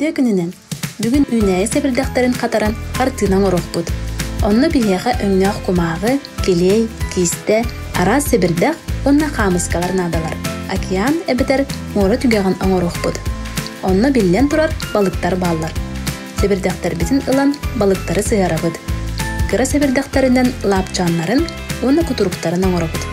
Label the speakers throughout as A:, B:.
A: Кырдыа күнүнен бүгүн үнәйе себирдактарын катаран картынан орохпут. Онно бияга өңнөк кумагы, келей, кисте, арас себирдак, онна камыскалар надалар. Океан эбетер мора түгәгән оңорохпут. Онно биллен турар балыктар баллар. Себирдактар битин ылан балыктары сыярабыт. Кыра себирдактарынан лапчаннарын, онна кутуруктарын оңорохпут.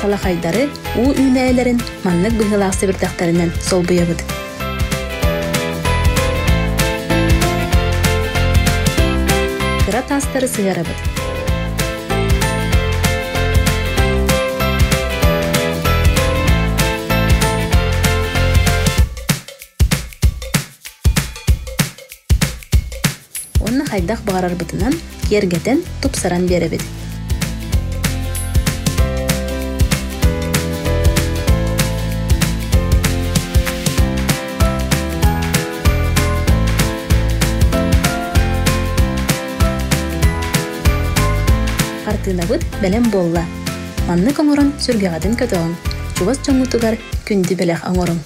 A: Салахайдары у үнәйләрен маннык быһылак себирдактарынан солбуябыт. Кыра тастары сыярабыт. Онны хайдах багарарбытынан кергетен тупсаран беребит. Картынабыт белем болла. Манны коңорон сүргәгәден көтөң. Чубас чоңутугар күнди белек оңорон.